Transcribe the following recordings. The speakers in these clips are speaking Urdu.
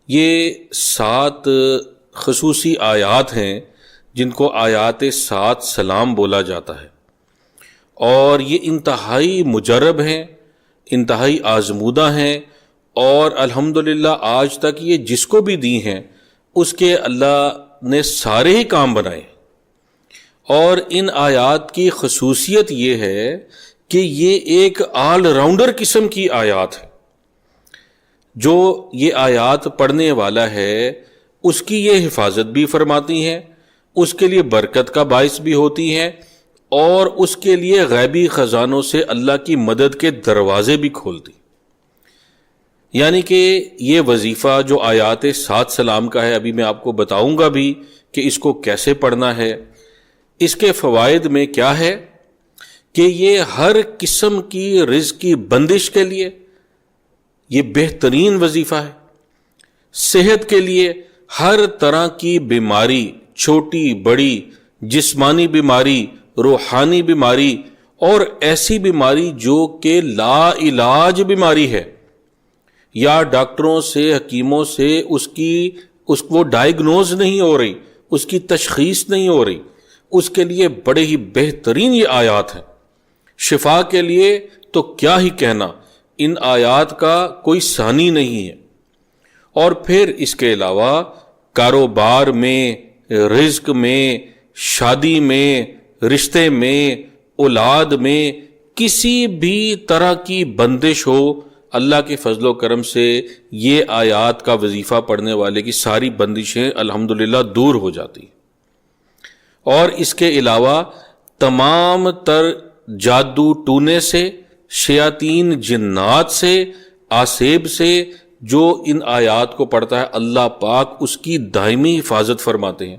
یہ 7 خصوصی آیات ہیں جن کو آیات 7 سلام بولا جاتا ہے، اور یہ انتہائی مجرب ہیں، انتہائی آزمودہ ہیں، اور الحمدللہ آج تک یہ جس کو بھی دی ہیں اس کے اللہ نے سارے ہی کام بنائے۔ اور ان آیات کی خصوصیت یہ ہے کہ یہ ایک آل راؤنڈر قسم کی آیات ہے۔ جو یہ آیات پڑھنے والا ہے اس کی یہ حفاظت بھی فرماتی ہیں، اس کے لیے برکت کا باعث بھی ہوتی ہیں، اور اس کے لیے غیبی خزانوں سے اللہ کی مدد کے دروازے بھی کھولتی۔ یعنی کہ یہ وظیفہ جو آیات 7 سلام کا ہے، ابھی میں آپ کو بتاؤں گا بھی کہ اس کو کیسے پڑھنا ہے۔ اس کے فوائد میں کیا ہے کہ یہ ہر قسم کی رزق کی بندش کے لیے یہ بہترین وظیفہ ہے۔ صحت کے لیے ہر طرح کی بیماری، چھوٹی بڑی، جسمانی بیماری، روحانی بیماری، اور ایسی بیماری جو کہ لا علاج بیماری ہے، یا ڈاکٹروں سے، حکیموں سے اس کو ڈائیگنوز نہیں ہو رہی، اس کی تشخیص نہیں ہو رہی، اس کے لیے بڑے ہی بہترین یہ آیات ہیں۔ شفا کے لیے تو کیا ہی کہنا، ان آیات کا کوئی ثانی نہیں ہے۔ اور پھر اس کے علاوہ کاروبار میں، رزق میں، شادی میں، رشتے میں، اولاد میں، کسی بھی طرح کی بندش ہو، اللہ کے فضل و کرم سے یہ آیات کا وظیفہ پڑھنے والے کی ساری بندشیں الحمدللہ دور ہو جاتی۔ اور اس کے علاوہ تمام تر جادو ٹونے سے، شیاطین جنات سے، آسیب سے، جو ان آیات کو پڑھتا ہے اللہ پاک اس کی دائمی حفاظت فرماتے ہیں۔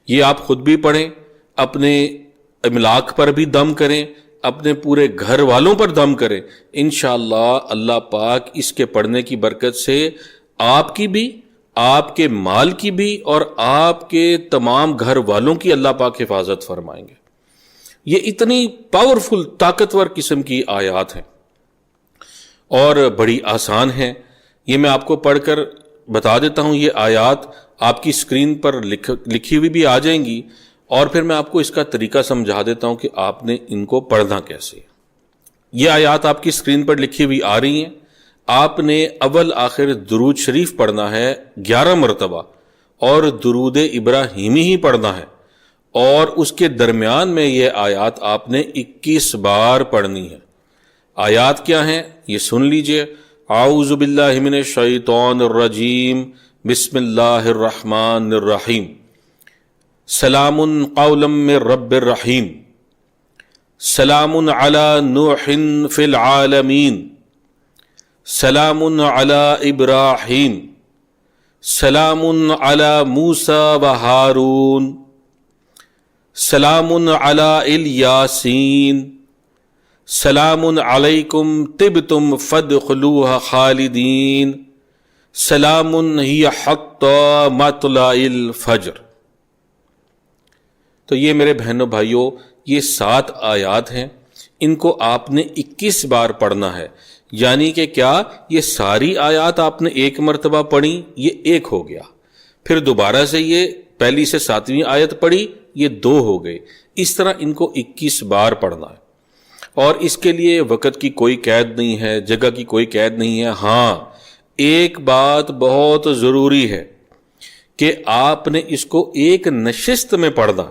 یہ آپ خود بھی پڑھیں، اپنے املاک پر بھی دم کریں، اپنے پورے گھر والوں پر دم کریں، انشاءاللہ اللہ پاک اس کے پڑھنے کی برکت سے آپ کی بھی، آپ کے مال کی بھی، اور آپ کے تمام گھر والوں کی اللہ پاک حفاظت فرمائیں گے۔ یہ اتنی پاورفل، طاقتور قسم کی آیات ہیں اور بڑی آسان ہیں۔ یہ میں آپ کو پڑھ کر بتا دیتا ہوں، یہ آیات آپ کی اسکرین پر لکھی ہوئی بھی آ جائیں گی، اور پھر میں آپ کو اس کا طریقہ سمجھا دیتا ہوں کہ آپ نے ان کو پڑھنا کیسے۔ یہ آیات آپ کی اسکرین پر لکھی ہوئی آ رہی ہیں۔ آپ نے اول آخر درود شریف پڑھنا ہے 11 مرتبہ، اور درود ابراہیمی ہی پڑھنا ہے، اور اس کے درمیان میں یہ آیات آپ نے 21 بار پڑھنی ہے۔ آیات کیا ہیں یہ سن لیجئے۔ اعوذ باللہ من الشیطان الرجیم، بسم اللہ الرحمن الرحیم، سلام قولا من رب الرحیم، سلام علی نوح فی العالمین، سلام علی ابراہیم، سلام علی موسیٰ و ہارون، سلام علی الیاسین، سلام علیکم طبتم فادخلوها خالدین، سلام ہی حتی مطلع الفجر۔ تو یہ میرے بہنوں بھائیوں، یہ 7 آیات ہیں، ان کو آپ نے 21 بار پڑھنا ہے۔ یعنی کہ کیا، یہ ساری آیات آپ نے ایک مرتبہ پڑھی، یہ 1 ہو گیا، پھر دوبارہ سے یہ پہلی سے 7ویں آیت پڑھی، یہ 2 ہو گئے۔ اس طرح ان کو 21 بار پڑھنا ہے، اور اس کے لیے وقت کی کوئی قید نہیں ہے، جگہ کی کوئی قید نہیں ہے۔ ہاں، ایک بات بہت ضروری ہے کہ آپ نے اس کو ایک نشست میں پڑھنا،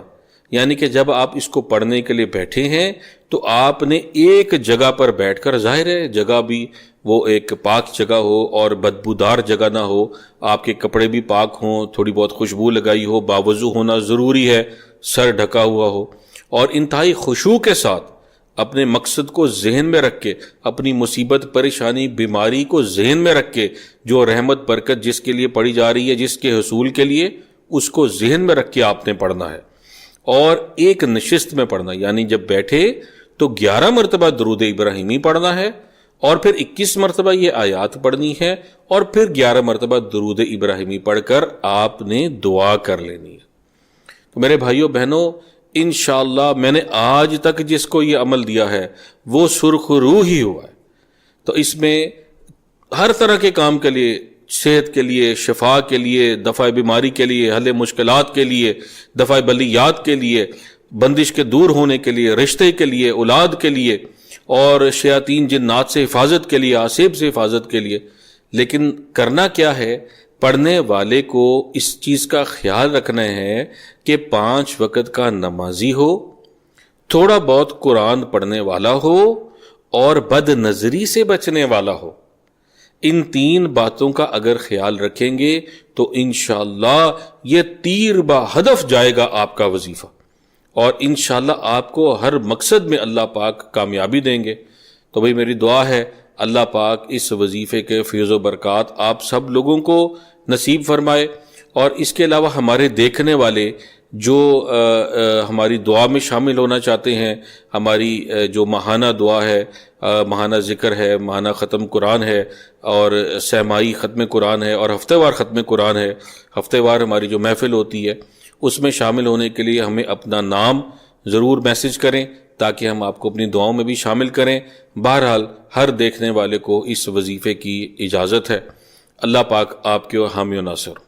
یعنی کہ جب آپ اس کو پڑھنے کے لیے بیٹھے ہیں تو آپ نے ایک جگہ پر بیٹھ کر، ظاہر ہے جگہ بھی وہ ایک پاک جگہ ہو اور بدبودار جگہ نہ ہو، آپ کے کپڑے بھی پاک ہوں، تھوڑی بہت خوشبو لگائی ہو، باوضو ہونا ضروری ہے، سر ڈھکا ہوا ہو، اور انتہائی خشوع کے ساتھ اپنے مقصد کو ذہن میں رکھ کے، اپنی مصیبت، پریشانی، بیماری کو ذہن میں رکھ کے، جو رحمت برکت جس کے لیے پڑھی جا رہی ہے، جس کے حصول کے لیے، اس کو ذہن میں رکھ کے آپ نے پڑھنا ہے، اور ایک نشست میں پڑھنا، یعنی جب بیٹھے تو 11 مرتبہ درود ابراہیمی پڑھنا ہے، اور پھر 21 مرتبہ یہ آیات پڑھنی ہے، اور پھر 11 مرتبہ درود ابراہیمی پڑھ کر آپ نے دعا کر لینی ہے۔ تو میرے بھائیوں بہنوں، انشاءاللہ میں نے آج تک جس کو یہ عمل دیا ہے وہ سرخ روح ہی ہوا ہے۔ تو اس میں ہر طرح کے کام کے لیے، صحت کے لیے، شفا کے لیے، دفع بیماری کے لیے، حل مشکلات کے لیے، دفع بلیات کے لیے، بندش کے دور ہونے کے لیے، رشتے کے لیے، اولاد کے لیے، اور شیاطین جنات سے حفاظت کے لیے، آسیب سے حفاظت کے لیے۔ لیکن کرنا کیا ہے؟ پڑھنے والے کو اس چیز کا خیال رکھنا ہے کہ 5 وقت کا نمازی ہو، تھوڑا بہت قرآن پڑھنے والا ہو، اور بد نظری سے بچنے والا ہو۔ ان 3 باتوں کا اگر خیال رکھیں گے تو انشاءاللہ یہ تیر با ہدف جائے گا آپ کا وظیفہ، اور انشاءاللہ آپ کو ہر مقصد میں اللہ پاک کامیابی دیں گے۔ تو بھئی میری دعا ہے اللہ پاک اس وظیفے کے فیض و برکات آپ سب لوگوں کو نصیب فرمائے، اور اس کے علاوہ ہمارے دیکھنے والے جو ہماری دعا میں شامل ہونا چاہتے ہیں، ہماری جو ماہانہ دعا ہے، ماہانہ ذکر ہے، ماہانہ ختم قرآن ہے، اور سہمائی ختم قرآن ہے، اور ہفتہ وار ختم قرآن ہے، ہفتہ وار ہماری جو محفل ہوتی ہے، اس میں شامل ہونے کے لیے ہمیں اپنا نام ضرور میسج کریں تاکہ ہم آپ کو اپنی دعاؤں میں بھی شامل کریں۔ بہرحال ہر دیکھنے والے کو اس وظیفے کی اجازت ہے۔ اللہ پاک آپ کے حامی و ناصر۔